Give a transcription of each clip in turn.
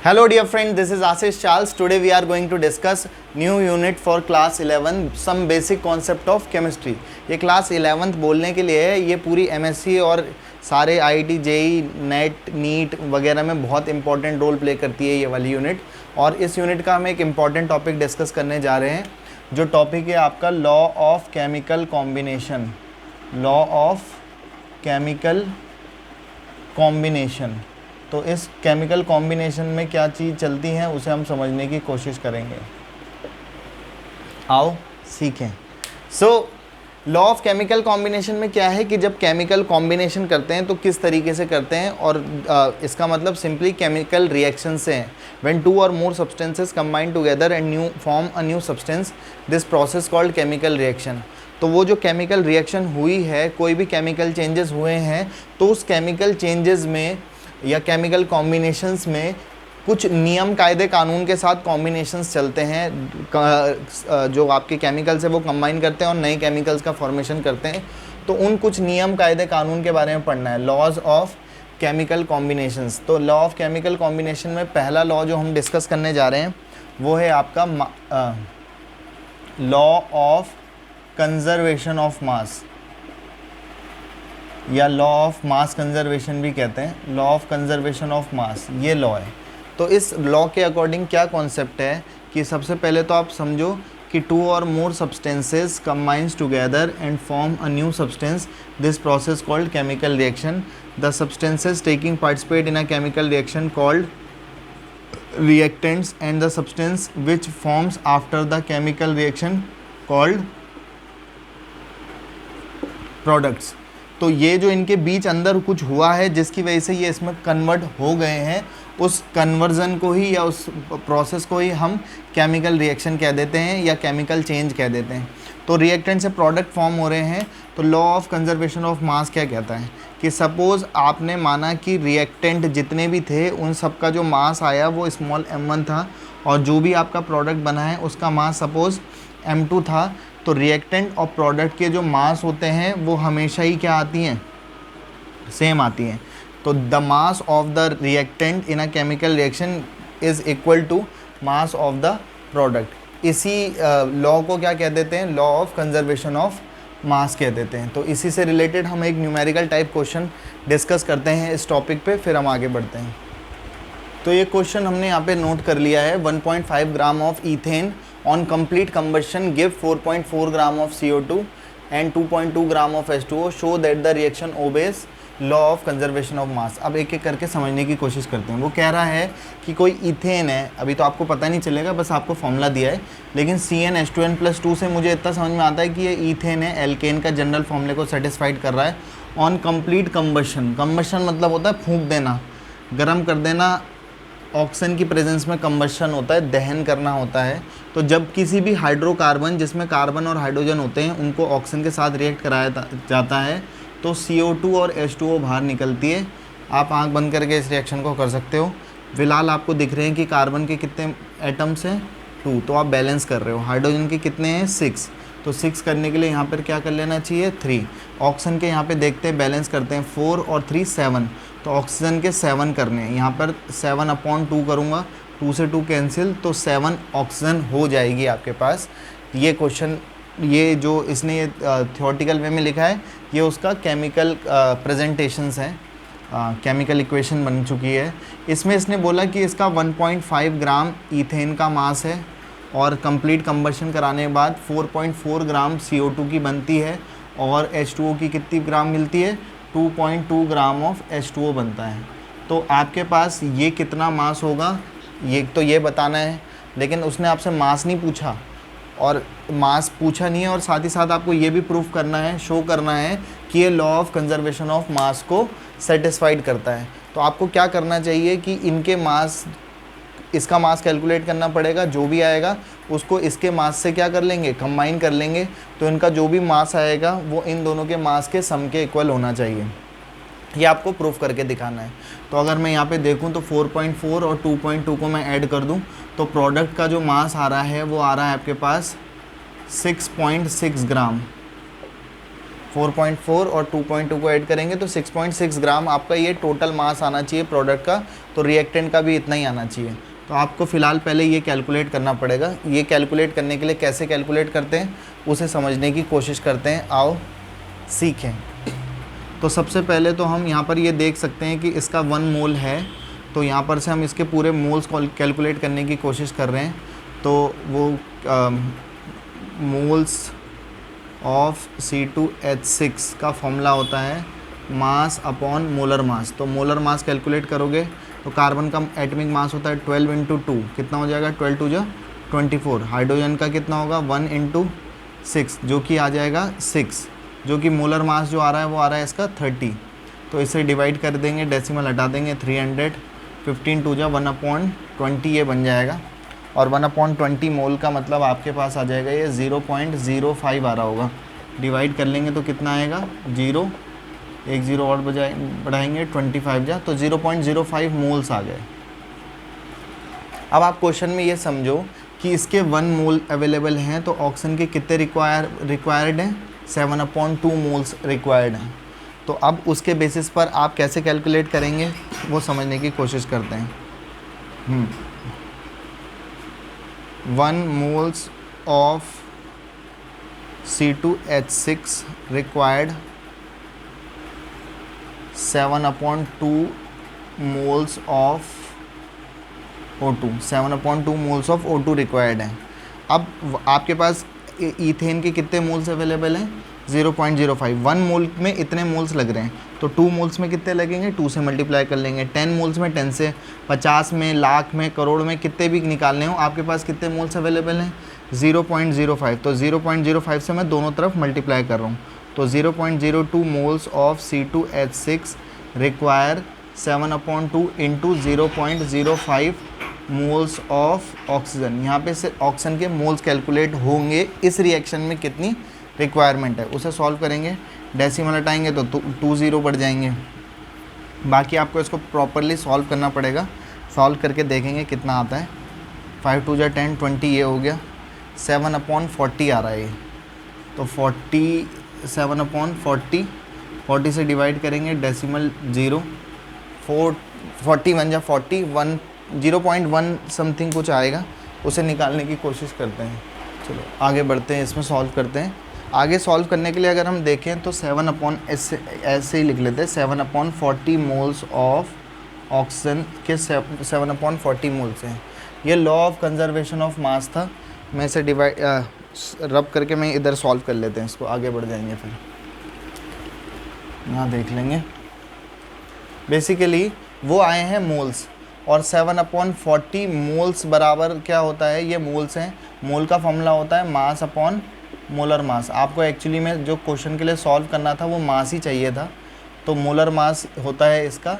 Hello dear friend, this is Ashish Charles. Today we are going to discuss new unit for class 11, some basic concept of chemistry. ये class 11th बोलने के लिए है, ये पूरी MSc और सारे IIT, JEE, नेट, नीट वगैरह में बहुत इंपॉर्टेंट रोल प्ले करती है ये वाली यूनिट। और इस यूनिट का हम एक इम्पॉर्टेंट टॉपिक डिस्कस करने जा रहे हैं, जो टॉपिक है आपका law of chemical combination. Law of chemical combination. तो इस केमिकल कॉम्बिनेशन में क्या चीज़ चलती है उसे हम समझने की कोशिश करेंगे। आओ सीखें। So law of chemical combination में क्या है कि जब केमिकल कॉम्बिनेशन करते हैं तो किस तरीके से करते हैं, और इसका मतलब सिंपली केमिकल रिएक्शन से है। व्हेन टू और मोर substances combine together and new form a new substance, this process called chemical reaction. तो वो जो केमिकल रिएक्शन हुई है, कोई भी केमिकल चेंजेस हुए हैं, तो उस केमिकल चेंजेस में या केमिकल कॉम्बिनेशंस में कुछ नियम कायदे कानून के साथ कॉम्बिनेशंस चलते हैं। जो आपके केमिकल्स है वो कंबाइन करते हैं और नए केमिकल्स का फॉर्मेशन करते हैं। तो उन कुछ नियम कायदे कानून के बारे में पढ़ना है, लॉज ऑफ केमिकल कॉम्बिनेशंस। तो लॉ ऑफ केमिकल कॉम्बिनेशन में पहला लॉ जो हम डिस्कस करने जा रहे हैं वो है आपका लॉ ऑफ कंजर्वेशन ऑफ मास, या लॉ ऑफ मास कंजर्वेशन भी कहते हैं। लॉ ऑफ कंजर्वेशन ऑफ मास ये लॉ है। तो इस लॉ के अकॉर्डिंग क्या कॉन्सेप्ट है कि सबसे पहले तो आप समझो कि टू और मोर substances combines together and form a new substance, this process called chemical reaction. The substances taking participate in a chemical reaction called reactants and the substance which forms after the chemical reaction called products। तो ये जो इनके बीच अंदर कुछ हुआ है जिसकी वजह से ये इसमें कन्वर्ट हो गए हैं, उस कन्वर्जन को ही या उस प्रोसेस को ही हम केमिकल रिएक्शन कह देते हैं या केमिकल चेंज कह देते हैं। तो रिएक्टेंट से प्रोडक्ट फॉर्म हो रहे हैं। तो लॉ ऑफ कंजर्वेशन ऑफ मास क्या कहता है कि सपोज़ आपने माना कि रिएक्टेंट जितने भी थे उन सब का जो मास आया वो स्मॉल m1 था, और जो भी आपका प्रोडक्ट बना है उसका मास सपोज़ m2 था। तो रिएक्टेंट और प्रोडक्ट के जो मास होते हैं वो हमेशा ही क्या आती हैं, सेम आती हैं। तो the mass of the reactant in a chemical reaction is equal to mass of the product. इसी लॉ को क्या कह देते हैं, law of conservation of mass कह देते हैं। तो इसी से रिलेटेड हम एक न्यूमेरिकल टाइप क्वेश्चन डिस्कस करते हैं इस टॉपिक पे, फिर हम आगे बढ़ते हैं। तो ये क्वेश्चन हमने यहाँ पे नोट कर लिया है। 1.5 gram of ethane on complete combustion give 4.4 gram of CO2 and 2.2 gram of H2O, show that the reaction obeys law of conservation of mass. अब एक एक करके समझने की कोशिश करते हैं। वो कह रहा है कि कोई ईथेन है, अभी तो आपको पता नहीं चलेगा, बस आपको फॉर्मूला दिया है, लेकिन CnH2n+2 से मुझे इतना समझ में आता है कि ये ईथेन है, एल्केन का जनरल फॉर्मूले को सेटिस्फाइड कर रहा है। ऑन कंप्लीट कंबशन, कंबशन मतलब होता है फूंक देना, गर्म कर देना। ऑक्सीजन की प्रेजेंस में कंबशन होता है, दहन करना होता है। तो जब किसी भी हाइड्रोकार्बन जिसमें कार्बन और हाइड्रोजन होते हैं उनको ऑक्सीजन के साथ रिएक्ट कराया जाता है तो CO2 और H2O बाहर निकलती है। आप आंख बंद करके इस रिएक्शन को कर सकते हो। फिलहाल आपको दिख रहे हैं कि कार्बन के कितने एटम्स हैं, 2, तो आप बैलेंस कर रहे हो। हाइड्रोजन के कितने हैं, 6, तो 6 करने के लिए यहाँ पर क्या कर लेना चाहिए, 3। ऑक्सीजन के यहाँ पे देखते हैं, बैलेंस करते हैं, 4 और 3 7, तो ऑक्सीजन के 7 करने हैं। यहाँ पर 7/2 करूँगा, 2 से 2 कैंसिल, तो 7 ऑक्सीजन हो जाएगी आपके पास। ये क्वेश्चन, ये जो इसने ये थियोरेटिकल वे में लिखा है, ये उसका केमिकल प्रेजेंटेशंस हैं, केमिकल इक्वेशन बन चुकी है। इसमें इसने बोला कि इसका 1.5 ग्राम ईथेन का मास है और कंप्लीट कंबशन कराने के बाद 4.4 ग्राम CO2 की बनती है, और H2O की कितनी ग्राम मिलती है, 2.2 ग्राम ऑफ H2O बनता है। तो आपके पास ये कितना मास होगा, ये तो ये बताना है, लेकिन उसने आपसे मास नहीं पूछा, और मास पूछा नहीं है, और साथ ही साथ आपको ये भी प्रूफ करना है, शो करना है कि ये लॉ ऑफ कंजर्वेशन ऑफ मास को सेटिस्फाइड करता है। तो आपको क्या करना चाहिए कि इनके मास, इसका मास कैलकुलेट करना पड़ेगा, जो भी आएगा उसको इसके मास से क्या कर लेंगे, कंबाइन कर लेंगे। तो इनका जो भी मास आएगा वो इन दोनों के मास के सम के इक्वल होना चाहिए। ये आपको प्रूफ करके दिखाना है। तो अगर मैं यहाँ पे देखूँ तो 4.4 और 2.2 को मैं ऐड कर दूँ तो प्रोडक्ट का जो मास आ रहा है वो आ रहा है आपके पास 6.6 ग्राम। 4.4 और 2.2 को ऐड करेंगे तो 6.6 ग्राम आपका ये टोटल मास आना चाहिए प्रोडक्ट का, तो रिएक्टेंट का भी इतना ही आना चाहिए। तो आपको फ़िलहाल पहले ये कैलकुलेट करना पड़ेगा। ये कैलकुलेट करने के लिए कैसे कैलकुलेट करते हैं उसे समझने की कोशिश करते हैं, आओ सीखें। तो सबसे पहले तो हम यहाँ पर ये देख सकते हैं कि इसका 1 मोल है, तो यहाँ पर से हम इसके पूरे मोल्स कैलकुलेट करने की कोशिश कर रहे हैं। तो वो मोल्स ऑफ C2H6 का फॉर्मूला होता है मास अपॉन मोलर मास। तो मोलर मास कैलकुलेट करोगे तो कार्बन का एटॉमिक मास होता है 12 × 2, कितना हो जाएगा 12 × 2 = 24। हाइड्रोजन का कितना होगा 1 × 6 जो कि आ जाएगा 6, जो कि मोलर मास जो आ रहा है वो आ रहा है इसका 30। तो इसे डिवाइड कर देंगे, डेसिमल हटा देंगे, 300, 15 × 2 = 1/20 ये बन जाएगा। और 1/20 मोल का मतलब आपके पास आ जाएगा ये 0.05 आ रहा होगा। डिवाइड कर लेंगे तो कितना आएगा 0, 1 0 और बढ़ाएंगे 25 जा, तो 0.05 मोल्स आ गए। अब आप क्वेश्चन में ये समझो कि इसके 1 मोल अवेलेबल हैं, तो ऑक्सीजन के कितने रिक्वायर्ड हैं 7/2 मोल्स रिक्वायर्ड हैं। तो अब उसके बेसिस पर आप कैसे कैलकुलेट करेंगे वो समझने की कोशिश करते हैं। 1 moles of C2H6 required 7/2 moles of O2, 7/2 moles of O2 required है। अब आपके पास ईथेन के कितने मोल्स अवेलेबल हैं 0.05। 1 मोल में इतने मोल्स लग रहे हैं, तो 2 मोल्स में कितने लगेंगे 2 से मल्टीप्लाई कर लेंगे। 10 मोल्स में 10 से, 50 में, लाख में, करोड़ में, कितने भी निकालने हो आपके पास कितने मोल्स अवेलेबल हैं 0.05। तो 0.05 से मैं दोनों तरफ मल्टीप्लाई कर रहा हूँ, तो 0.02 moles of C2H6 require 7/2 × 0.05 moles of oxygen. यहाँ पे से ऑक्सीजन के मोल्स कैलकुलेट होंगे इस रिएक्शन में कितनी रिक्वायरमेंट है, उसे सॉल्व करेंगे, डेसिमल हटाएंगे तो 2 0 बढ़ जाएंगे। बाकी आपको इसको प्रॉपरली सॉल्व करना पड़ेगा, सॉल्व करके देखेंगे कितना आता है। 5 2 = 10, 20 ये हो गया, 7/40 आ रहा है ये, तो 40 7/40, 40 से डिवाइड करेंगे, डेसिमल 0, 40 1 = 40, 0.1 समथिंग कुछ आएगा, उसे निकालने की कोशिश करते हैं। चलो आगे बढ़ते हैं, इसमें सॉल्व करते हैं। आगे सॉल्व करने के लिए अगर हम देखें तो 7 ऐसे ही लिख लेते हैं, 7/40 मोल्स ऑफ ऑक्सीजन के 7/40 मोल्स हैं। ये लॉ ऑफ कंजर्वेशन ऑफ मास था। मैं इसे डिवाइड रब करके मैं इधर सॉल्व कर लेते हैं, इसको आगे बढ़ जाएंगे, फिर यहाँ देख लेंगे। बेसिकली वो आए हैं मोल्स, और 7/40 मोल्स बराबर क्या होता है, ये मोल्स हैं। मोल का फॉर्मूला होता है मास अपॉन मोलर मास। आपको एक्चुअली में जो क्वेश्चन के लिए सॉल्व करना था वो मास ही चाहिए था, तो मोलर मास होता है इसका,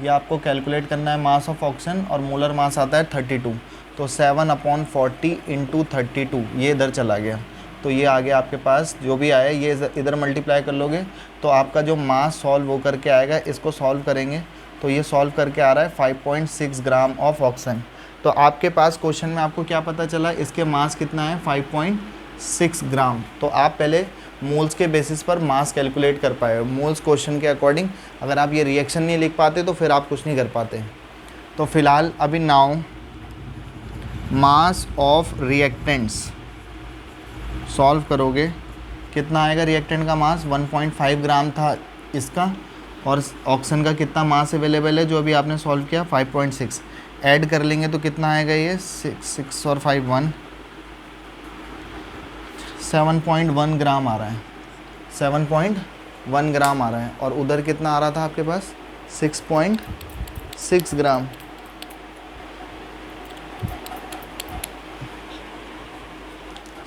ये आपको कैलकुलेट करना है मास ऑफ ऑक्सीजन, और मोलर मास आता है 32। तो 7/40 × 32 ये इधर चला गया, तो ये आगे आपके पास जो भी आया ये इधर मल्टीप्लाई कर लोगे तो आपका जो मास सॉल्व हो करके आएगा। इसको सॉल्व करेंगे तो ये सॉल्व करके आ रहा है 5.6 ग्राम ऑफ ऑक्सीजन। तो आपके पास क्वेश्चन में आपको क्या पता चला, इसके मास कितना है 5.6 ग्राम। तो आप पहले मोल्स के बेसिस पर मास कैलकुलेट कर पाए हो, मोल्स क्वेश्चन के अकॉर्डिंग। अगर आप ये रिएक्शन नहीं लिख पाते तो फिर आप कुछ नहीं कर पाते। तो फिलहाल अभी now mass of reactants solve करोगे, कितना आएगा रिएक्टेंट का मास 1.5 ग्राम था इसका, और ऑक्सीजन का कितना मास अवेलेबल है जो अभी आपने सॉल्व किया 5.6। ऐड कर लेंगे तो कितना आएगा ये 6 और 5 1, 7.1 ग्राम आ रहा है, 7.1 ग्राम आ रहा है। और उधर कितना आ रहा था आपके पास 6.6 ग्राम।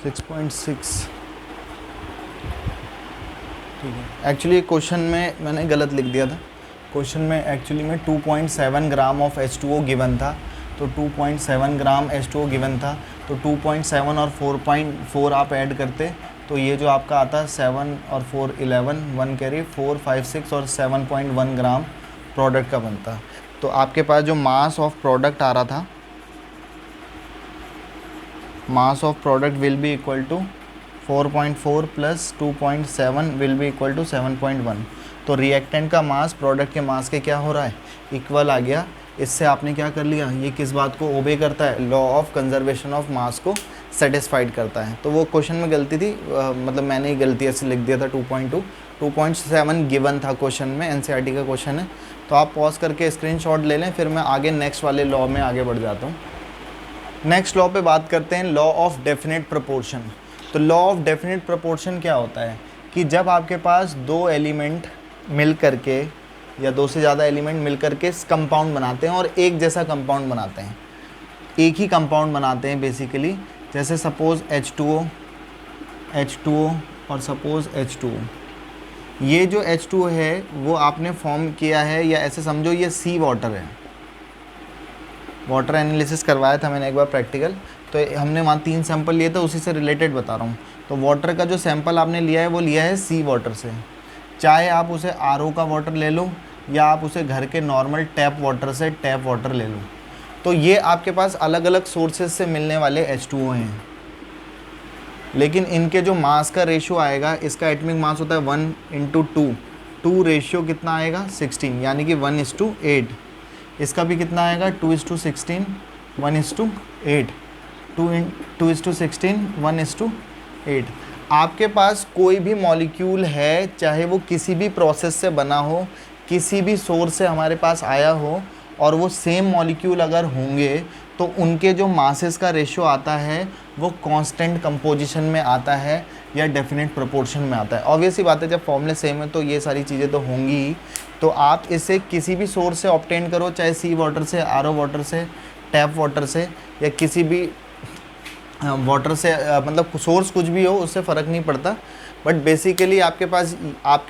ठीक है, एक्चुअली क्वेश्चन में मैंने गलत लिख दिया था। क्वेश्चन में एक्चुअली में 2.7 ग्राम ऑफ H2O गिवन था, तो 2.7 ग्राम H2O गिवन था, तो 2.7 और 4.4 आप ऐड करते तो ये जो आपका आता है 7 और 4 11, 1 कैरी 4 5 6 और 7.1 ग्राम प्रोडक्ट का बनता। तो आपके पास जो मास ऑफ प्रोडक्ट आ रहा था, mass of product will be equal to 4.4 plus 2.7 will be equal to 7.1। तो रिएक्टेंट का मास प्रोडक्ट के मास के क्या हो रहा है, इक्वल आ गया। इससे आपने क्या कर लिया, ये किस बात को ओबे करता है, लॉ ऑफ कंजर्वेशन ऑफ मास को सेटिस्फाइड करता है। तो वो क्वेश्चन में गलती थी, मतलब मैंने ही गलती ऐसे लिख दिया था 2.2, 2.7 गिवन था क्वेश्चन में, एनसीईआरटी का क्वेश्चन है। तो आप पॉज करके स्क्रीनशॉट ले लें, फिर मैं आगे नेक्स्ट वाले लॉ में आगे बढ़ जाता हूँ। नेक्स्ट लॉ पे बात करते हैं, लॉ ऑफ डेफिनेट प्रोपोर्शन। तो लॉ ऑफ डेफिनेट प्रोपोर्शन क्या होता है कि जब आपके पास दो एलिमेंट मिल करके या दो से ज़्यादा एलिमेंट मिल करके कंपाउंड बनाते हैं और एक जैसा कंपाउंड बनाते हैं, एक ही कंपाउंड बनाते हैं बेसिकली। जैसे सपोज़ H2O और सपोज़ H2O। ये जो H2O है वो आपने फॉर्म किया है, या ऐसे समझो ये सी वाटर है। वाटर एनालिसिस करवाया था मैंने एक बार प्रैक्टिकल, तो हमने वहाँ 3 सैंपल लिए थे, उसी से रिलेटेड बता रहा हूँ। तो वाटर का जो सैंपल आपने लिया है वो लिया है सी वाटर से। चाहे आप उसे आरओ का वाटर ले लो या आप उसे घर के नॉर्मल टैप वाटर से टैप वाटर ले लो। तो ये आपके पास अलग अलग सोर्सेज से मिलने वाले H2O हैं, लेकिन इनके जो मास का रेशियो आएगा, इसका एटॉमिक मास होता है 1/2, 2 रेशियो कितना आएगा 16, यानी कि 1:8। इसका भी कितना आएगा 2:16, 1:8, 2:16, 1:8। आपके पास कोई भी मॉलिक्यूल है, चाहे वो किसी भी प्रोसेस से बना हो, किसी भी सोर्स से हमारे पास आया हो, और वो सेम मॉलिक्यूल अगर होंगे तो उनके जो मासेस का रेशियो आता है वो कांस्टेंट कंपोजिशन में आता है या डेफिनेट प्रोपोर्शन में आता है। ऑब्वियसली बात है, जब फॉर्मूले सेम है तो ये सारी चीज़ें तो होंगी ही। तो आप इसे किसी भी सोर्स से ऑब्टेन करो, चाहे सी वाटर से, आरओ वाटर से, टैप वाटर से, या किसी भी वाटर से, मतलब सोर्स कुछ भी हो, उससे फ़र्क नहीं पड़ता। बट बेसिकली आपके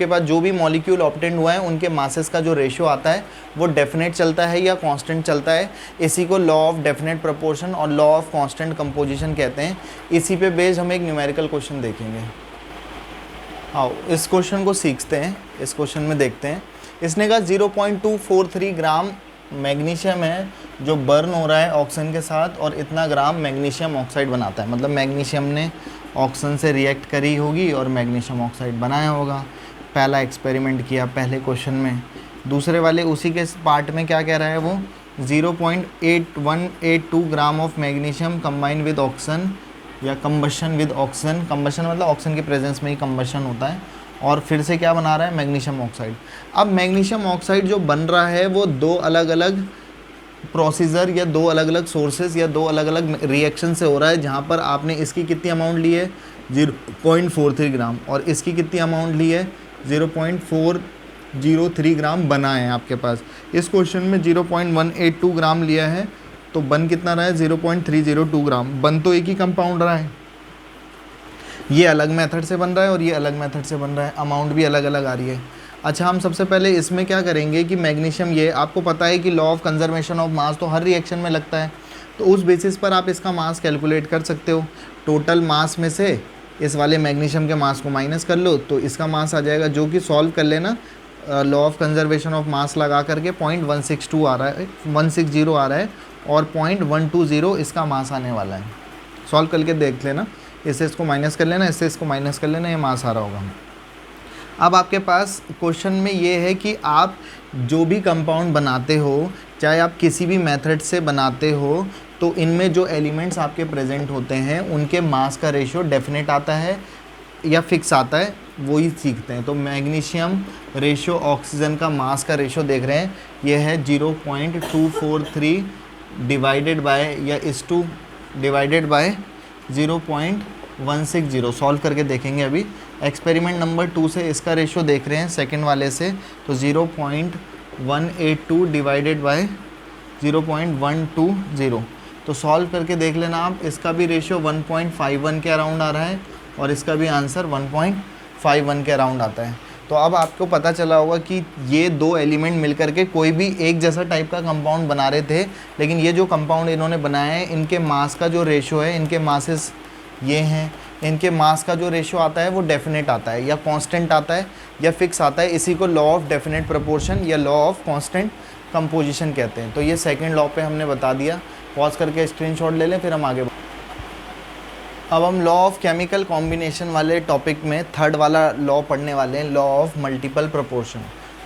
पास जो भी मॉलिक्यूल ऑब्टेन हुआ है उनके मासेस का जो रेशियो आता है वो डेफिनेट चलता है या कांस्टेंट चलता है। इसी को लॉ ऑफ डेफिनेट प्रोपोर्शन और लॉ ऑफ कांस्टेंट कंपोजिशन कहते हैं। इसी पे बेस्ड हम एक न्यूमेरिकल क्वेश्चन देखेंगे। आओ इस क्वेश्चन को सीखते हैं। इस क्वेश्चन में देखते हैं, इसने कहा 0.243 ग्राम मैग्नीशियम है जो बर्न हो रहा है ऑक्सीजन के साथ, और इतना ग्राम मैग्नीशियम ऑक्साइड बनाता है। मतलब मैग्नीशियम ने ऑक्सीजन से रिएक्ट करी होगी और मैग्नीशियम ऑक्साइड बनाया होगा। पहला एक्सपेरिमेंट किया पहले क्वेश्चन में। दूसरे वाले उसी के पार्ट में क्या कह रहा है वो, 0.8182 gram of magnesium combine with oxygen या कंबशन विद ऑक्सीजन। कंबशन मतलब ऑक्सीजन के प्रेजेंस में ही कंबशन होता है। और फिर से क्या बना रहा है, मैग्नीशियम ऑक्साइड। अब मैग्नीशियम ऑक्साइड जो बन रहा है वो दो अलग अलग प्रोसीजर या दो अलग अलग सोर्सेज या दो अलग अलग रिएक्शन से हो रहा है, जहाँ पर आपने इसकी कितनी अमाउंट ली है 0.43 ग्राम और इसकी कितनी अमाउंट ली है 0.403 ग्राम बना है आपके पास। इस क्वेश्चन में 0.182 ग्राम लिया है, तो बन कितना रहा है 0.302 ग्राम। बन तो एक ही कंपाउंड रहा है, ये अलग मेथड से बन रहा है और ये अलग मेथड से बन रहा है, अमाउंट भी अलग अलग आ रही है। अच्छा, हम सबसे पहले इसमें क्या करेंगे कि मैग्नीशियम, ये आपको पता है कि लॉ ऑफ कंजर्वेशन ऑफ मास तो हर रिएक्शन में लगता है, तो उस बेसिस पर आप इसका मास कैलकुलेट कर सकते हो। टोटल मास में से इस वाले मैग्नीशियम के मास को माइनस कर लो तो इसका मास आ जाएगा, जो कि सॉल्व कर लेना लॉ ऑफ कंजर्वेशन ऑफ मास लगा करके 0.162 आ रहा है, 160 आ रहा है, और 0.120 इसका मास आने वाला है। सॉल्व करके देख लेना, इससे इसको माइनस कर लेना, इससे इसको माइनस कर लेना, ये मास आ रहा होगा। अब आपके पास क्वेश्चन में ये है कि आप जो भी कंपाउंड बनाते हो, चाहे आप किसी भी मेथड से बनाते हो, तो इनमें जो एलिमेंट्स आपके प्रेजेंट होते हैं उनके मास का रेशियो डेफिनेट आता है या फिक्स आता है, वो ही सीखते हैं। तो मैग्नीशियम रेशियो ऑक्सीजन का मास का रेशियो देख रहे हैं, ये है 0.243 डिवाइडेड बाय या इस टू डिवाइडेड बाय 0.160। सॉल्व करके देखेंगे अभी। एक्सपेरिमेंट नंबर 2 से इसका रेशियो देख रहे हैं सेकंड वाले से, तो 0.182 डिवाइडेड बाय 0.120। तो सॉल्व करके देख लेना आप, इसका भी रेशियो 1.51 के अराउंड आ रहा है और इसका भी आंसर 1.51 के अराउंड आता है। तो अब आपको पता चला होगा कि ये दो एलिमेंट मिलकर के कोई भी एक जैसा टाइप का कंपाउंड बना रहे थे, लेकिन ये जो कंपाउंड इन्होंने बनाया है, इनके मास का जो रेशियो है, इनके मासेस ये हैं, इनके मास का जो रेशियो आता है वो डेफिनेट आता है या कांस्टेंट आता है या फिक्स आता है। इसी को लॉ ऑफ डेफिनेट प्रोपोर्शन या लॉ ऑफ कांस्टेंट कंपोजिशन कहते हैं। तो ये सेकंड लॉ पे हमने बता दिया। पॉज करके स्क्रीनशॉट ले लें, फिर हम आगे अब हम लॉ ऑफ केमिकल कॉम्बिनेशन वाले टॉपिक में थर्ड वाला लॉ पढ़ने वाले हैं, लॉ ऑफ मल्टीपल प्रोपोर्शन।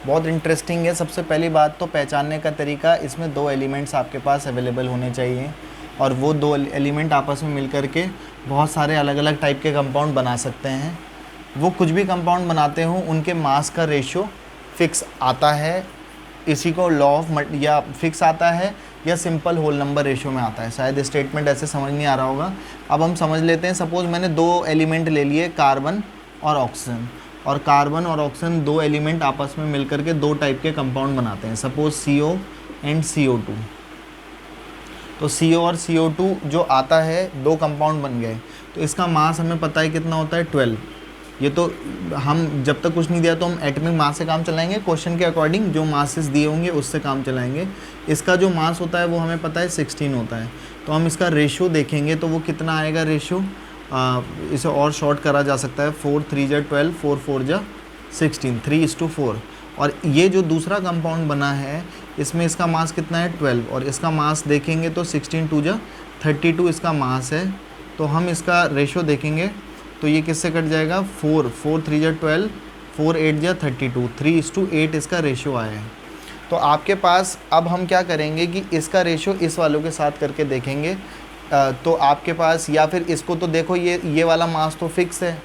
बहुत इंटरेस्टिंग है। सबसे पहली बात तो पहचानने का तरीका, इसमें दो एलिमेंट्स आपके पास अवेलेबल होने चाहिए और वो दो एलिमेंट आपस में मिल कर के बहुत सारे अलग अलग टाइप के कंपाउंड बना सकते हैं। वो कुछ भी कंपाउंड बनाते हों, उनके मास का रेशियो फिक्स आता है, इसी को लॉ ऑफ या फिक्स आता है या सिंपल होल नंबर रेशियो में आता है। शायद स्टेटमेंट ऐसे समझ नहीं आ रहा होगा। अब हम समझ लेते हैं। सपोज मैंने दो एलिमेंट ले लिए, कार्बन और ऑक्सीजन, और कार्बन और ऑक्सीजन दो एलिमेंट आपस में मिलकर के दो टाइप के कंपाउंड बनाते हैं, सपोज CO एंड CO2। तो CO और CO2 जो आता है, दो कंपाउंड बन गए, तो इसका मास हमें पता है कितना होता है, 12। ये तो हम जब तक कुछ नहीं दिया तो हम एटॉमिक मास से काम चलाएंगे, क्वेश्चन के अकॉर्डिंग जो मासेस दिए होंगे उससे काम चलाएंगे। इसका जो मास होता है वो हमें पता है 16 होता है। तो हम इसका रेशियो देखेंगे तो वो कितना आएगा रेशियो, इसे और शॉर्ट करा जा सकता है, 4 3 जा 12, 4 4 जा 16, 3:4। और ये जो दूसरा कंपाउंड बना है इसमें इसका मास कितना है, 12, और इसका मास देखेंगे तो 16 2 जा 32 इसका मास है। तो हम इसका रेशियो देखेंगे तो ये किससे कट जाएगा, 4 4 3 जा 12, 4 8 जा 32, 3:8 इसका रेशियो आया है। तो आपके पास अब हम क्या करेंगे कि इसका रेशियो इस वालों के साथ करके देखेंगे। तो आपके पास, या फिर इसको तो देखो, ये वाला मास तो फिक्स है,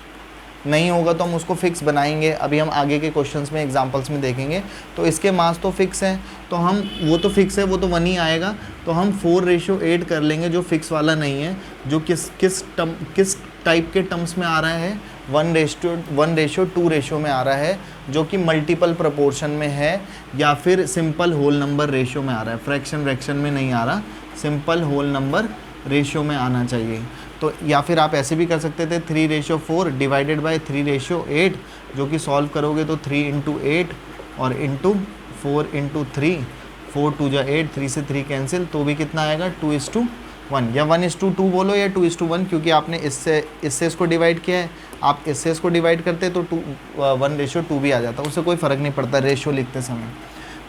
नहीं होगा तो हम उसको फिक्स बनाएंगे। अभी हम आगे के क्वेश्चंस में एग्जांपल्स में देखेंगे। तो इसके मास तो फिक्स हैं, तो हम वो तो फिक्स है, वो तो 1 ही आएगा। तो हम 4:8 कर लेंगे जो फिक्स वाला नहीं है, जो किस टाइप के टर्म्स में आ रहा है, 1:2 रेशियो में आ रहा है, जो कि मल्टीपल प्रोपोर्शन में है, या फिर सिंपल होल नंबर रेशियो में आ रहा है। फ्रैक्शन में नहीं आ रहा, सिंपल होल नंबर रेशियो में आना चाहिए। तो या फिर आप ऐसे भी कर सकते थे, 3:4 डिवाइडेड बाय 3:8, जो कि सॉल्व करोगे तो 3 × 8 और इंटू 4 × 3, 4 2 जा 8, 3 से 3 कैंसिल, तो भी कितना आएगा, 2:1, या 1:2 बोलो या 2:1, क्योंकि आपने इससे इसको डिवाइड किया है। आप इससे इसको डिवाइड करते तो 1:2 भी आ जाता, उससे कोई फ़र्क नहीं पड़ता रेशियो लिखते समय।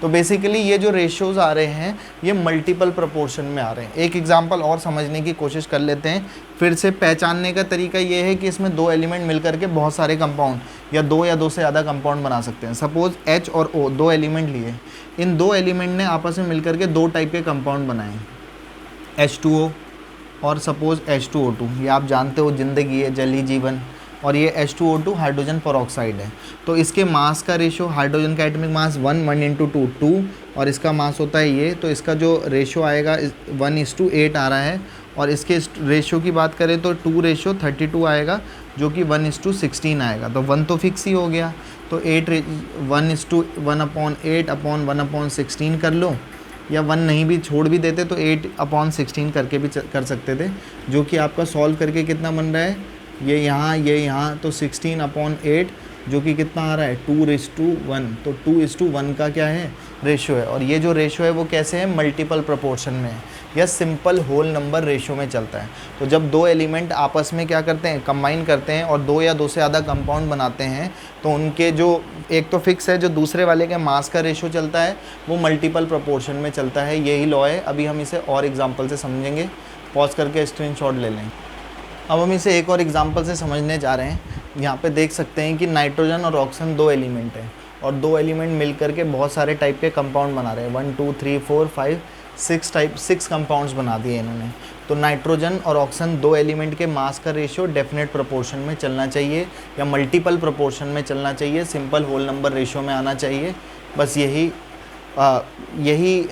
तो बेसिकली ये जो रेशियोज़ आ रहे हैं ये मल्टीपल प्रोपोर्शन में आ रहे हैं। एक एग्जांपल और समझने की कोशिश कर लेते हैं। फिर से पहचानने का तरीका ये है कि इसमें दो एलिमेंट मिलकर के बहुत सारे कंपाउंड या दो से ज़्यादा कंपाउंड बना सकते हैं। सपोज़ H और O दो एलिमेंट लिए, इन दो एलिमेंट ने आपस में मिलकर के दो टाइप के कंपाउंड बनाए, H2O और सपोज़ H2O2। ये आप जानते हो, ज़िंदगी है, जल ही जीवन। और ये H2O2 हाइड्रोजन पेरोक्साइड है। तो इसके मास का रेशियो, हाइड्रोजन का एटॉमिक मास 1 × 2 2, और इसका मास होता है ये, तो इसका जो रेशियो आएगा 1:8 आ रहा है। और इसके रेशियो की बात करें तो 2:32 आएगा, जो कि 1:16 आएगा। तो 1 तो फिक्स ही हो गया, तो 1:1/8/1/16 कर लो, या 1 नहीं भी छोड़ भी देते तो 8/16 करके भी कर सकते थे, जो कि आपका सॉल्व करके कितना बन रहा है, ये यहाँ, तो 16/8, जो कि कितना आ रहा है, 2:1। तो 2:1 का क्या है, रेशियो है। और ये जो रेशियो है वो कैसे है, मल्टीपल प्रोपोर्शन में है, या सिंपल होल नंबर रेशियो में चलता है। तो जब दो एलिमेंट आपस में क्या करते हैं, कंबाइन करते हैं और दो या दो से ज़्यादा कंपाउंड बनाते हैं, तो उनके जो एक तो फिक्स है, जो दूसरे वाले के मास का रेशियो चलता है वो मल्टीपल प्रोपोर्शन में चलता है। यही लॉ है। अभी हम इसे और एग्जाम्पल से समझेंगे। पॉज करके स्क्रीनशॉट ले लें। अब हम इसे एक और एग्जांपल से समझने जा रहे हैं। यहाँ पे देख सकते हैं कि नाइट्रोजन और ऑक्सीजन दो एलिमेंट हैं, और दो एलिमेंट मिल करके बहुत सारे टाइप के कंपाउंड बना रहे हैं। 1 2 3 4 5 6 कंपाउंड्स बना दिए इन्होंने। तो नाइट्रोजन और ऑक्सीजन दो एलिमेंट के मास का रेशियो डेफिनेट प्रोपोर्शन में चलना चाहिए, या मल्टीपल प्रोपोर्शन में चलना चाहिए, सिंपल होल नंबर रेशियो में आना चाहिए। बस यही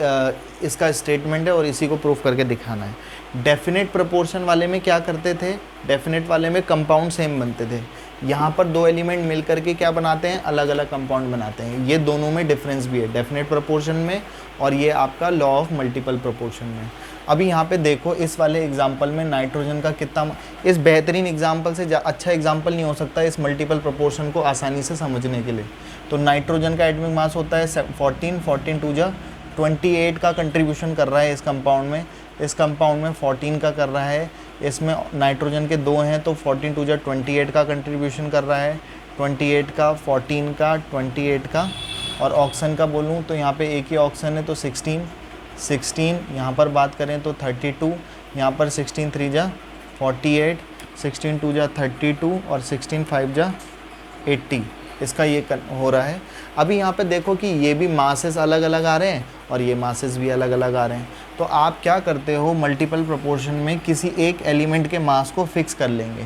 इसका स्टेटमेंट है और इसी को प्रूफ करके दिखाना है। डेफिनेट प्रोपोर्शन वाले में क्या करते थे, डेफिनेट वाले में कंपाउंड सेम बनते थे। यहाँ पर दो एलिमेंट मिल करके क्या बनाते हैं, अलग अलग कंपाउंड बनाते हैं। ये दोनों में डिफरेंस भी है, डेफिनेट प्रोपोर्शन में और ये आपका लॉ ऑफ मल्टीपल प्रोपोर्शन में। अभी यहाँ पे देखो, इस वाले एग्जाम्पल में नाइट्रोजन का कितना, इस बेहतरीन एग्जाम्पल से अच्छा एग्जाम्पल नहीं हो सकता इस मल्टीपल प्रोपोर्शन को आसानी से समझने के लिए। तो नाइट्रोजन का एटॉमिक मास होता है 14 14 2 जा 28 का कंट्रीब्यूशन कर रहा है इस कंपाउंड में। इस कंपाउंड में 14 का कर रहा है, इसमें नाइट्रोजन के दो हैं तो 14 2 जा 28 का कंट्रीब्यूशन कर रहा है, 28 का, 14 का, 28 का। और ऑक्सीजन का बोलूँ तो यहाँ पे एक ही ऑक्सीजन है तो 16, यहाँ पर बात करें तो 32, यहाँ पर 16 3 जा 48, 16 2 जा 32 और 16 5 जा 80, इसका ये हो रहा है। अभी यहाँ पे देखो कि ये भी मासेस अलग अलग आ रहे हैं और ये मासेस भी अलग अलग आ रहे हैं। तो आप क्या करते हो, मल्टीपल प्रोपोर्शन में किसी एक एलिमेंट के मास को फिक्स कर लेंगे,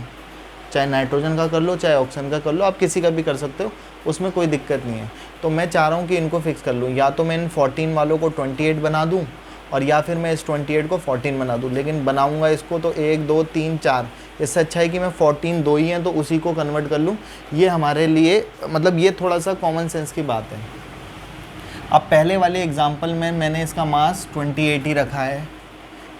चाहे नाइट्रोजन का कर लो चाहे ऑक्सीजन का कर लो, आप किसी का भी कर सकते हो, उसमें कोई दिक्कत नहीं है। तो मैं चाह रहा हूँ कि इनको फिक्स कर लूँ, या तो मैं इन 14 वालों को 28 बना दूँ और या फिर मैं इस 28 को 14 बना दूँ, लेकिन बनाऊँगा इसको तो 1 2 3 4, इससे अच्छा है कि मैं 14 दो ही हैं तो उसी को कन्वर्ट कर लूँ। ये हमारे लिए मतलब ये थोड़ा सा कॉमन सेंस की बात है। अब पहले वाले एग्जाम्पल में मैंने इसका मास 28 ही रखा है,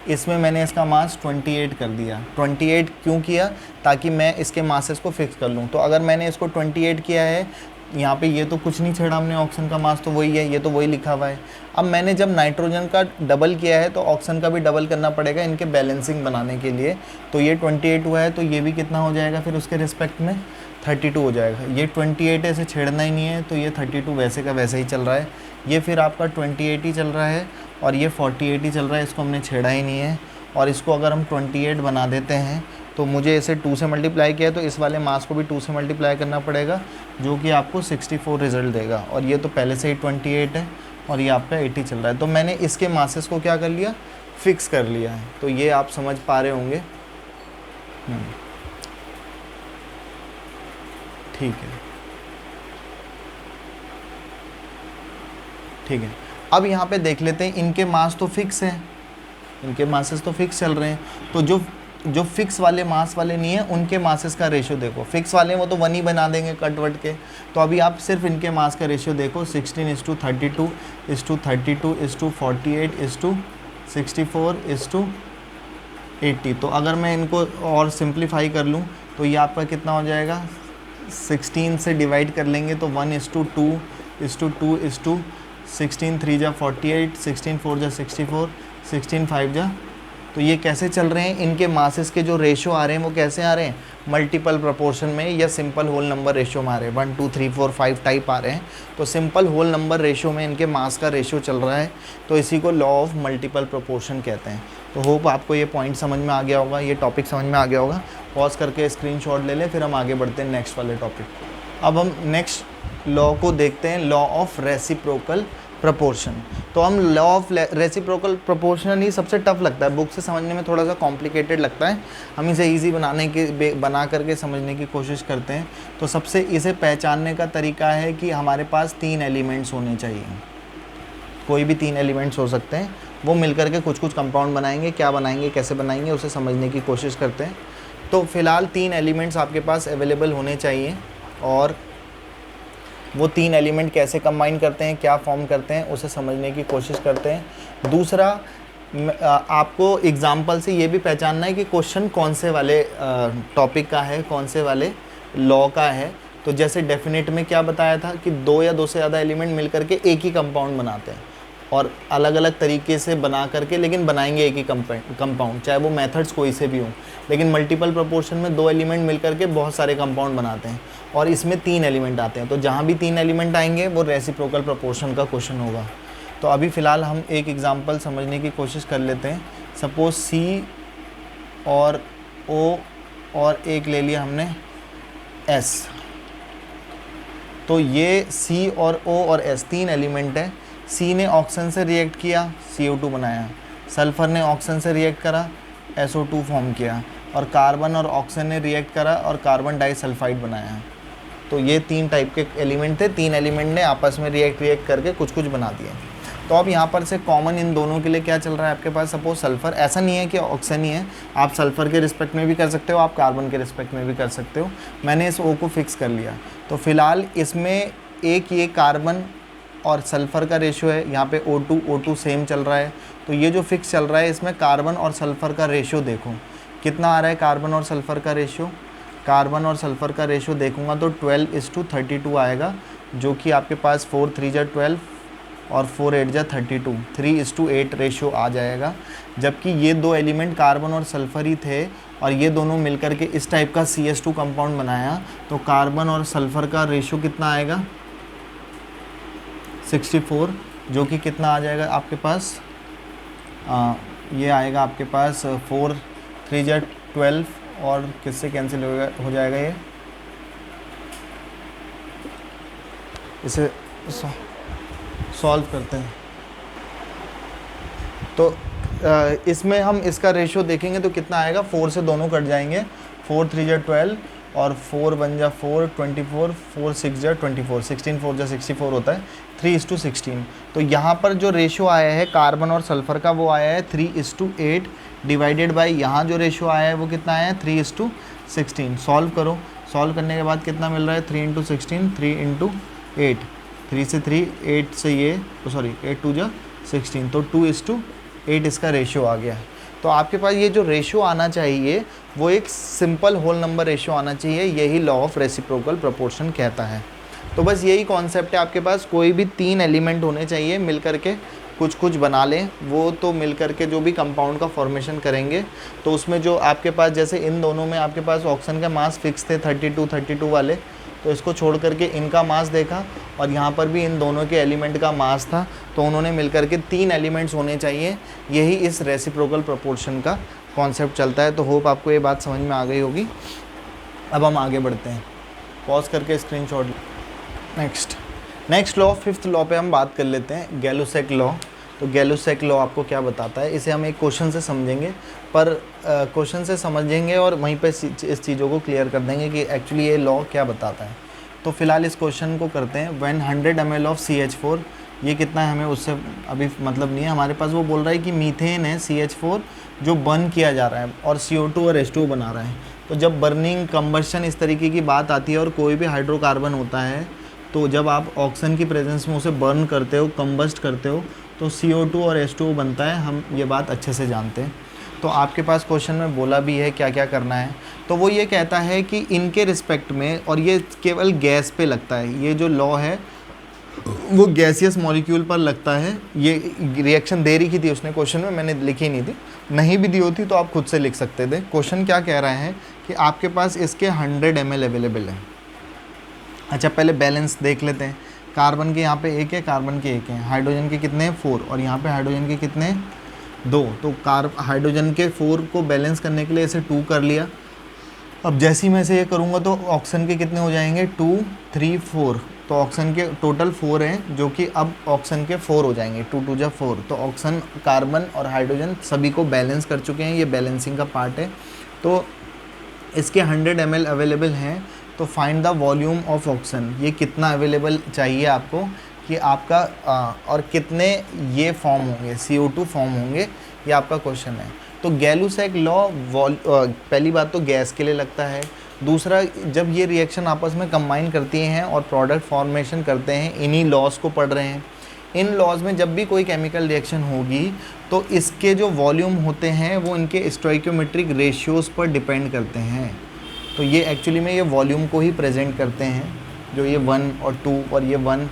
इसमें मैंने इसका मास 28 कर दिया। 28 क्यों किया, ताकि मैं इसके मासेस को फिक्स कर लूँ। तो अगर मैंने इसको 28 किया है, यहाँ पे ये तो कुछ नहीं छेड़ा हमने, ऑक्सीजन का मास तो वही है, ये तो वही लिखा हुआ है। अब मैंने जब नाइट्रोजन का डबल किया है तो ऑक्सीजन का भी डबल करना पड़ेगा इनके बैलेंसिंग बनाने के लिए। तो ये 28 हुआ है तो ये भी कितना हो जाएगा फिर उसके रिस्पेक्ट में 32 हो जाएगा। ये 28 ऐसे छेड़ना ही नहीं है तो ये 32 वैसे का वैसे ही चल रहा है। ये फिर आपका 28 ही चल रहा है और ये 48 ही चल रहा है, इसको हमने छेड़ा ही नहीं है। और इसको अगर हम 28 बना देते हैं तो मुझे इसे 2 से मल्टीप्लाई किया है तो इस वाले मास को भी 2 से मल्टीप्लाई करना पड़ेगा, जो कि आपको 64 रिज़ल्ट देगा। और ये तो पहले से ही 28 है और ये आपका 80 चल रहा है। तो मैंने इसके मासेस को क्या कर लिया, फिक्स कर लिया है। तो ये आप समझ पा रहे होंगे। ठीक है, ठीक है। अब यहाँ पे देख लेते हैं, इनके मास तो फिक्स हैं, इनके मासेस तो फिक्स चल रहे हैं। तो जो फिक्स वाले मास वाले नहीं है उनके मासेस का रेशियो देखो। फिक्स वाले वो तो 1 ही बना देंगे कट वट के। तो अभी आप सिर्फ इनके मास का रेशियो देखो, 16:32:32:48:64:64 80। तो अगर मैं इनको और सिंप्लीफाई कर लूँ तो ये आपका कितना हो जाएगा, 16 से डिवाइड कर लेंगे तो 1:2:2:2 16 3 जा 48, 16 4 जा 64, 16 5 जा। तो ये कैसे चल रहे हैं, इनके मासेस के जो रेशियो आ रहे हैं वो कैसे आ रहे हैं, मल्टीपल प्रोपोर्शन में या सिंपल होल नंबर रेशियो में आ रहे हैं। 1 2 3 4 5 टाइप आ रहे हैं। तो सिंपल होल नंबर रेशियो में इनके मास का रेशियो चल रहा है। तो इसी को लॉ ऑफ मल्टीपल प्रोपोर्शन कहते हैं। तो होप आपको ये पॉइंट समझ में आ गया होगा, ये टॉपिक समझ में आ गया होगा। पॉज करके स्क्रीनशॉट ले लें, फिर हम आगे बढ़ते हैं नेक्स्ट वाले टॉपिक। अब हम नेक्स्ट लॉ को देखते हैं, लॉ ऑफ रेसिप्रोकल प्रोपोर्शन। तो हम लॉ ऑफ रेसिप्रोकल प्रोपोर्शन ही सबसे टफ लगता है, बुक से समझने में थोड़ा सा कॉम्प्लिकेटेड लगता है। हम इसे इजी बना करके समझने की कोशिश करते हैं। तो सबसे इसे पहचानने का तरीका है कि हमारे पास 3 एलिमेंट्स होने चाहिए। कोई भी 3 एलिमेंट्स हो सकते हैं, वो मिलकर के कुछ कंपाउंड बनाएंगे। क्या बनाएंगे, कैसे बनाएंगे, उसे समझने की कोशिश करते हैं। तो फिलहाल 3 एलिमेंट्स आपके पास अवेलेबल होने चाहिए और वो 3 एलिमेंट कैसे कंबाइन करते हैं, क्या फॉर्म करते हैं, उसे समझने की कोशिश करते हैं। दूसरा, आपको एग्जाम्पल से ये भी पहचानना है कि क्वेश्चन कौन से वाले टॉपिक का है, कौन से वाले लॉ का है। तो जैसे डेफिनेट में क्या बताया था कि 2 या 2 से ज़्यादा एलिमेंट मिलकर के एक ही कंपाउंड बनाते हैं और अलग अलग तरीके से बना करके लेकिन बनाएंगे एक ही कंपाउंड, चाहे वो मेथड्स कोई से भी हों। लेकिन मल्टीपल प्रोपोर्शन में 2 एलिमेंट मिलकर के बहुत सारे कंपाउंड बनाते हैं और इसमें 3 एलिमेंट आते हैं। तो जहाँ भी 3 एलिमेंट आएंगे वो रेसिप्रोकल प्रोपोर्शन का क्वेश्चन होगा। तो अभी फ़िलहाल हम एक एग्जांपल समझने की कोशिश कर लेते हैं। सपोज C और O और एक ले लिया हमने S। तो ये C और O और S 3 एलिमेंट है। C ने ऑक्सीजन से रिएक्ट किया, CO2 बनाया। सल्फ़र ने ऑक्सीजन से रिएक्ट करा, SO2 फॉर्म किया। और कार्बन और ऑक्सीजन ने रिएक्ट करा और कार्बन डाइसल्फाइड बनाया। तो ये 3 टाइप के एलिमेंट थे। 3 एलिमेंट ने आपस में रिएक्ट करके कुछ बना दिए। तो अब यहाँ पर से कॉमन इन दोनों के लिए क्या चल रहा है आपके पास, सपोज सल्फ़र। ऐसा नहीं है कि ऑक्सीजन ही है, आप सल्फ़र के रिस्पेक्ट में भी कर सकते हो, आप कार्बन के रिस्पेक्ट में भी कर सकते हो। मैंने इस O को फिक्स कर लिया। तो फिलहाल इसमें एक ये कार्बन और सल्फ़र का रेशियो है, यहाँ पे O2 सेम चल रहा है। तो ये जो फिक्स चल रहा है इसमें कार्बन और सल्फ़र का रेशियो देखो कितना आ रहा है। कार्बन और सल्फ़र का रेशियो, कार्बन और सल्फ़र का रेशियो देखूंगा तो 12:32 आएगा, जो कि आपके पास 4 3 जा 12 और 4 8 जा 32, 3:8 रेशियो आ जाएगा। जबकि ये 2 एलिमेंट कार्बन और सल्फ़र ही थे और ये दोनों मिलकर के इस टाइप का CH2 कंपाउंड बनाया। तो कार्बन और सल्फ़र का रेशियो कितना आएगा, 64, जो कि कितना आ जाएगा आपके पास, ये आएगा आपके पास 4 3 जा 12 और किससे कैंसिल हो जाएगा ये, इसे सॉल्व करते हैं। तो इसमें हम इसका रेशियो देखेंगे तो कितना आएगा, 4 से दोनों कट जाएंगे, 4 3 जा 12 और 4 1 जा 4 24, 4 6 जा 24, 16 4 जा 64 होता है, 3:16। तो यहाँ पर जो रेशियो आया है कार्बन और सल्फ़र का वो आया है 3:8 डिवाइडेड बाय यहाँ जो रेशियो आया है वो कितना आया है 3:16। सॉल्व करो, सॉल्व करने के बाद कितना मिल रहा है 3:16, 3 × 8, 3 से 3 8 से ये सॉरी 8 2 जा 16, तो 2:8 इसका रेशियो आ गया। तो आपके पास ये जो रेशियो आना चाहिए वो एक सिंपल होल नंबर रेशियो आना चाहिए, यही लॉ ऑफ रेसिप्रोकल प्रोपोर्शन कहता है। तो बस यही कॉन्सेप्ट है, आपके पास कोई भी 3 एलिमेंट होने चाहिए मिल करके कुछ कुछ बना लें, वो तो मिल करके जो भी कंपाउंड का फॉर्मेशन करेंगे। तो उसमें जो आपके पास जैसे इन दोनों में आपके पास ऑक्सीजन का मास फिक्स थे 32 वाले, तो इसको छोड़ करके इनका मास देखा और यहाँ पर भी इन दोनों के एलिमेंट का मास था, तो उन्होंने मिलकर के 3 एलिमेंट्स होने चाहिए, यही इस रेसिप्रोकल प्रोपोर्शन का कॉन्सेप्ट चलता है। तो होप आपको ये बात समझ में आ गई होगी। अब हम आगे बढ़ते हैं, पॉज करके screenshot. Next law, 5th law पे हम बात कर लेते हैं, गैलुसेक लॉ। तो गैलुसेक लॉ आपको क्या बताता है, इसे हम एक क्वेश्चन से समझेंगे, पर क्वेश्चन से समझेंगे और वहीं पे इस चीज़ों को क्लियर कर देंगे कि एक्चुअली ये लॉ क्या बताता है। तो फिलहाल इस क्वेश्चन को करते हैं। व्हेन 100 ml ऑफ CH4, ये कितना है हमें उससे अभी मतलब नहीं है, हमारे पास वो बोल रहा है कि मीथेन है CH4 जो बर्न किया जा रहा है और CO2 और H2O बना रहा है। तो जब बर्निंग कंबशन इस तरीके की बात आती है और कोई भी हाइड्रोकार्बन होता है, तो जब आप ऑक्सीजन की प्रेजेंस में उसे बर्न करते हो, कंबस्ट करते हो, तो CO2 और H2O बनता है, हम ये बात अच्छे से जानते हैं। तो आपके पास क्वेश्चन में बोला भी है क्या क्या करना है। तो वो ये कहता है कि इनके रिस्पेक्ट में, और ये केवल गैस पे लगता है, ये जो लॉ है वो गैसियस मॉलिक्यूल पर लगता है। ये रिएक्शन दे रही थी उसने क्वेश्चन में, मैंने लिखी नहीं थी, नहीं भी दी होती तो आप खुद से लिख सकते थे। क्वेश्चन क्या कह रहा है कि आपके पास इसके 100 ml अवेलेबल है। अच्छा पहले बैलेंस देख लेते हैं। कार्बन के यहाँ पे 1 है, कार्बन के 1 है, हाइड्रोजन के कितने हैं 4, और यहाँ पे हाइड्रोजन के कितने हैं 2। तो हाइड्रोजन के 4 को बैलेंस करने के लिए इसे 2 कर लिया। अब जैसे ही मैं इसे ये करूँगा तो ऑक्सीजन के कितने हो जाएंगे 2 3 4। तो ऑक्सीजन के टोटल 4 हैं, जो कि अब ऑक्सीजन के 4 हो जाएंगे, 2 2 जा 4। तो ऑक्सीजन, कार्बन और हाइड्रोजन सभी को बैलेंस कर चुके हैं, ये बैलेंसिंग का पार्ट है। तो इसके 100 ml अवेलेबल हैं। तो find the volume of oxygen, ये कितना अवेलेबल चाहिए आपको कि आपका और कितने ये फॉर्म होंगे, CO2 फॉर्म होंगे, ये आपका क्वेश्चन है। तो गैलुसेक लॉ पहली बात तो गैस के लिए लगता है। दूसरा, जब ये रिएक्शन आपस में कंबाइन करती हैं और प्रोडक्ट फॉर्मेशन करते हैं, इन्हीं लॉज को पढ़ रहे हैं। इन लॉज में जब भी कोई केमिकल रिएक्शन होगी तो इसके जो वॉल्यूम होते हैं वो इनके स्टोइकियोमेट्रिक रेशियोज़ पर डिपेंड करते हैं। तो ये एक्चुअली में ये वॉल्यूम को ही प्रेजेंट करते हैं, जो ये 1 और 2 और ये 1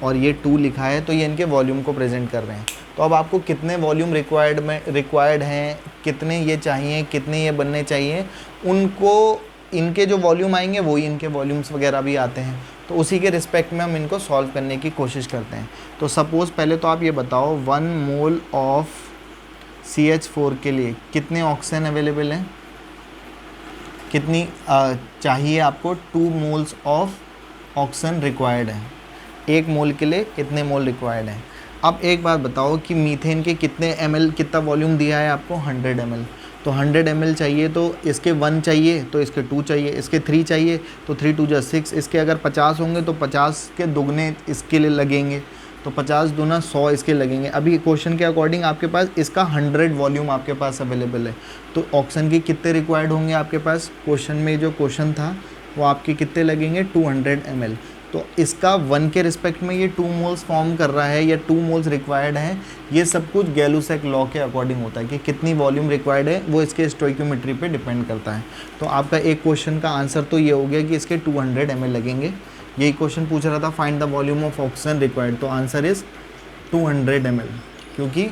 और ये 2 लिखा है, तो ये इनके वॉल्यूम को प्रेजेंट कर रहे हैं। तो अब आपको कितने वॉल्यूम रिक्वायर्ड हैं, कितने ये चाहिए, कितने ये बनने चाहिए, उनको इनके जो वॉल्यूम आएंगे वही इनके वॉल्यूम्स वगैरह भी आते हैं। तो उसी के रिस्पेक्ट में हम इनको सॉल्व करने की कोशिश करते हैं। तो सपोज़ पहले तो आप ये बताओ 1 मोल ऑफ CH4 के लिए कितने ऑक्सीजन अवेलेबल हैं, कितनी चाहिए आपको 2 मोल्स ऑफ ऑक्सीजन रिक्वायर्ड है। 1 मोल के लिए कितने मोल रिक्वायर्ड हैं। अब एक बात बताओ कि मीथेन के कितने ml, कितना वॉल्यूम दिया है आपको 100 ml। तो 100 ml चाहिए तो इसके 1 चाहिए, तो इसके 2 चाहिए, इसके 3 चाहिए तो 3 2 जा 6। इसके अगर 50 होंगे तो 50 के दुगने इसके लिए लगेंगे, तो 50 दूना 100 इसके लगेंगे। अभी क्वेश्चन के अकॉर्डिंग आपके पास इसका 100 वॉल्यूम आपके पास अवेलेबल है। तो ऑक्सीजन के कितने रिक्वायर्ड होंगे आपके पास, क्वेश्चन में जो क्वेश्चन था वो आपके कितने लगेंगे 200 ml। तो इसका 1 के रिस्पेक्ट में ये 2 मोल्स फॉर्म कर रहा है या 2 मोल्स रिक्वायर्ड है। ये सब कुछ गैलुसेक लॉ के अकॉर्डिंग होता है कि कितनी वॉल्यूम रिक्वायर्ड है, वो इसके स्टोइकियोमेट्री पे डिपेंड करता है। तो आपका एक क्वेश्चन का आंसर तो ये हो गया कि इसके 200 ml लगेंगे। यही क्वेश्चन पूछ रहा था find the volume of oxygen required, तो आंसर इज़ 200 ml, क्योंकि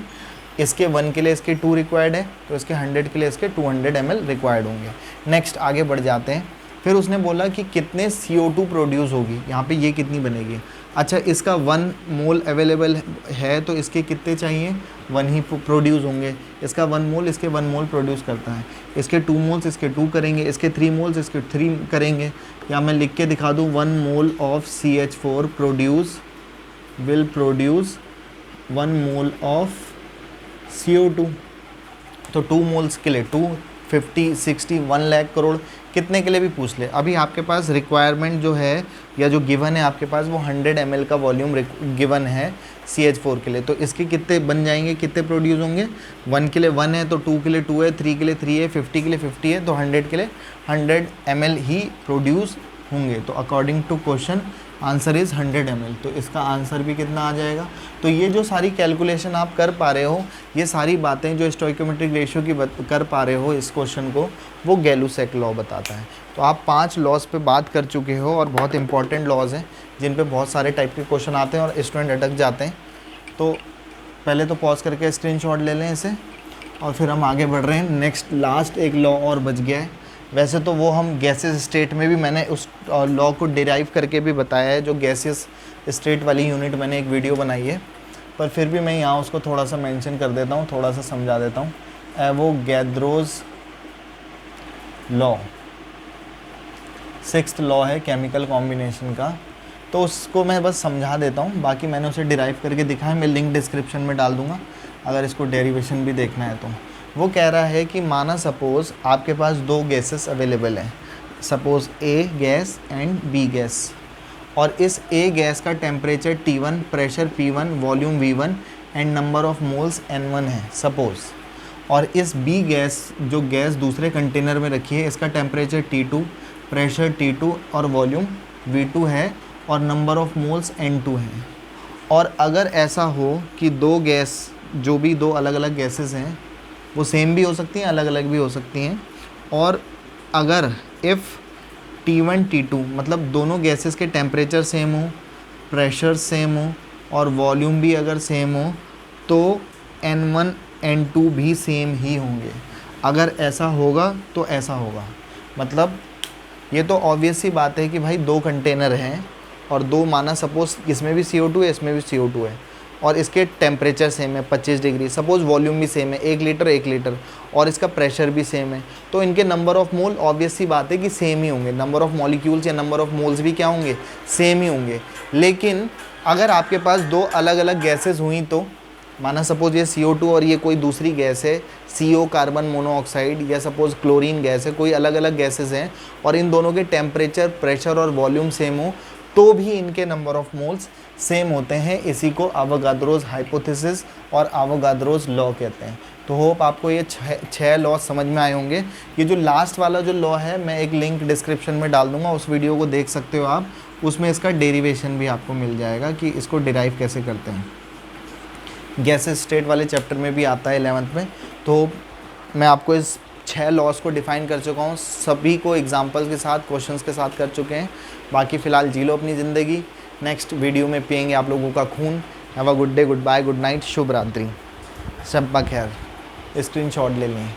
इसके 1 के लिए इसके 2 रिक्वायर्ड है, तो इसके 100 के लिए इसके 200 ml रिक्वायर्ड होंगे। नेक्स्ट आगे बढ़ जाते हैं। फिर उसने बोला कि कितने CO2 प्रोड्यूस होगी, यहाँ पे ये कितनी बनेगी। अच्छा, इसका 1 मोल अवेलेबल है तो इसके कितने चाहिए, 1 ही प्रोड्यूस होंगे। इसका 1 मोल इसके 1 मोल प्रोड्यूस करता है, इसके 2 मोल्स इसके 2 करेंगे, इसके 3 मोल्स इसके 3 करेंगे। या मैं लिख के दिखा दूँ, 1 mole of CH4 will produce 1 mole of CO2। तो 2 मोल्स के लिए 2, 50, 60, 1 लाख करोड़, कितने के लिए भी पूछ ले। अभी आपके पास रिक्वायरमेंट जो है या जो गिवन है आपके पास, वो 100 ml का वॉल्यूम गिवन है CH4 के लिए। तो इसके कितने बन जाएंगे, कितने प्रोड्यूस होंगे, 1 के लिए 1 है तो 2 के लिए 2 है, 3 के लिए 3 है, 50 के लिए 50 है, तो 100 के लिए 100 ml ही प्रोड्यूस होंगे। तो according to question answer is 100 ml। तो इसका आंसर भी कितना आ जाएगा। तो ये जो सारी कैलकुलेशन आप कर पा रहे हो, ये सारी बातें जो स्टोइकोमेट्रिक रेशियो की कर पा रहे हो इस क्वेश्चन को, वो गैलुसेक लॉ बताता है। तो आप 5 लॉज पे बात कर चुके हो और बहुत इंपॉर्टेंट लॉज हैं जिन पे बहुत सारे टाइप के क्वेश्चन आते हैं और स्टूडेंट अटक जाते हैं। तो पहले तो पॉज करके स्क्रीनशॉट ले लें इसे और फिर हम आगे बढ़ रहे हैं। नेक्स्ट लास्ट एक लॉ और बच गया है। वैसे तो वो हम गैसेस स्टेट में भी मैंने उस लॉ को डिराइव करके भी बताया है, जो गैसेस स्टेट वाली यूनिट मैंने एक वीडियो बनाई है, पर फिर भी मैं यहाँ उसको थोड़ा सा मेंशन कर देता हूँ, थोड़ा सा समझा देता हूँ। एवोगैड्रोस लॉ 6th लॉ है केमिकल कॉम्बिनेशन का, तो उसको मैं बस समझा देता हूँ। बाकी मैंने उसे डिराइव करके दिखा है, मैं लिंक डिस्क्रिप्शन में डाल दूँगा अगर इसको डेरिवेशन भी देखना है तो। वो कह रहा है कि माना सपोज़ आपके पास 2 गैसेस अवेलेबल हैं, suppose A gas and B gas, और इस A गैस का temperature T1, pressure P1, volume V1 and number of moles N1 है सपोज़। और इस B गैस जो गैस दूसरे कंटेनर में रखी है, इसका टेम्परेचर T2, प्रेशर T2 और वॉल्यूम V2 है और नंबर ऑफ मोल्स N2 है। और अगर ऐसा हो कि 2 गैस, जो भी 2 अलग अलग गैसेस हैं, वो सेम भी हो सकती हैं, अलग अलग भी हो सकती हैं, और अगर इफ़ T1 T2 मतलब दोनों गैसेस के टेम्परेचर सेम हो, प्रेशर सेम हो और वॉल्यूम भी अगर सेम हो, तो N1 N2 भी सेम ही होंगे। अगर ऐसा होगा तो ऐसा होगा, मतलब ये तो ऑब्वियस सी बात है कि भाई 2 कंटेनर हैं और 2, माना सपोज़ इसमें भी CO2 है, इसमें भी CO2 है, और इसके टेम्परेचर सेम है 25 डिग्री, सपोज़ वॉल्यूम भी सेम है 1 लीटर 1 लीटर, और इसका प्रेशर भी सेम है, तो इनके नंबर ऑफ़ मोल ऑब्वियस सी बात है कि सेम ही होंगे। नंबर ऑफ़ मॉलिक्यूल्स या नंबर ऑफ़ मोल्स भी क्या होंगे, सेम ही होंगे। लेकिन अगर आपके पास 2 अलग अलग गैसेस हुई, तो माना सपोज़ ये CO2 और ये कोई दूसरी गैस है CO कार्बन मोनोऑक्साइड, या सपोज़ क्लोरीन गैस है, कोई अलग अलग गैसेस हैं और इन दोनों के टेम्परेचर, प्रेशर और वॉल्यूम सेम हो, तो भी इनके नंबर ऑफ़ मोल्स सेम होते हैं। इसी को एवोगाड्रोस हाइपोथेसिस और एवोगाड्रोस लॉ कहते हैं। तो होप आपको ये 6 लॉ समझ में आए होंगे। ये जो लास्ट वाला जो लॉ है, मैं एक लिंक डिस्क्रिप्शन में डाल दूंगा, उस वीडियो को देख सकते हो आप, उसमें इसका डेरिवेशन भी आपको मिल जाएगा कि इसको डिराइव कैसे करते हैं। गैसेस स्टेट वाले चैप्टर में भी आता है 11th में। तो मैं आपको इस 6 लॉस को डिफ़ाइन कर चुका हूँ, सभी को एग्जांपल्स के साथ, क्वेश्चंस के साथ कर चुके हैं। बाकी फ़िलहाल जी लो अपनी ज़िंदगी, नेक्स्ट वीडियो में पिएंगे आप लोगों का खून। Have a good day, good bye, good night, शुभ रात्रि, शब बखैर। स्क्रीनशॉट ले लें।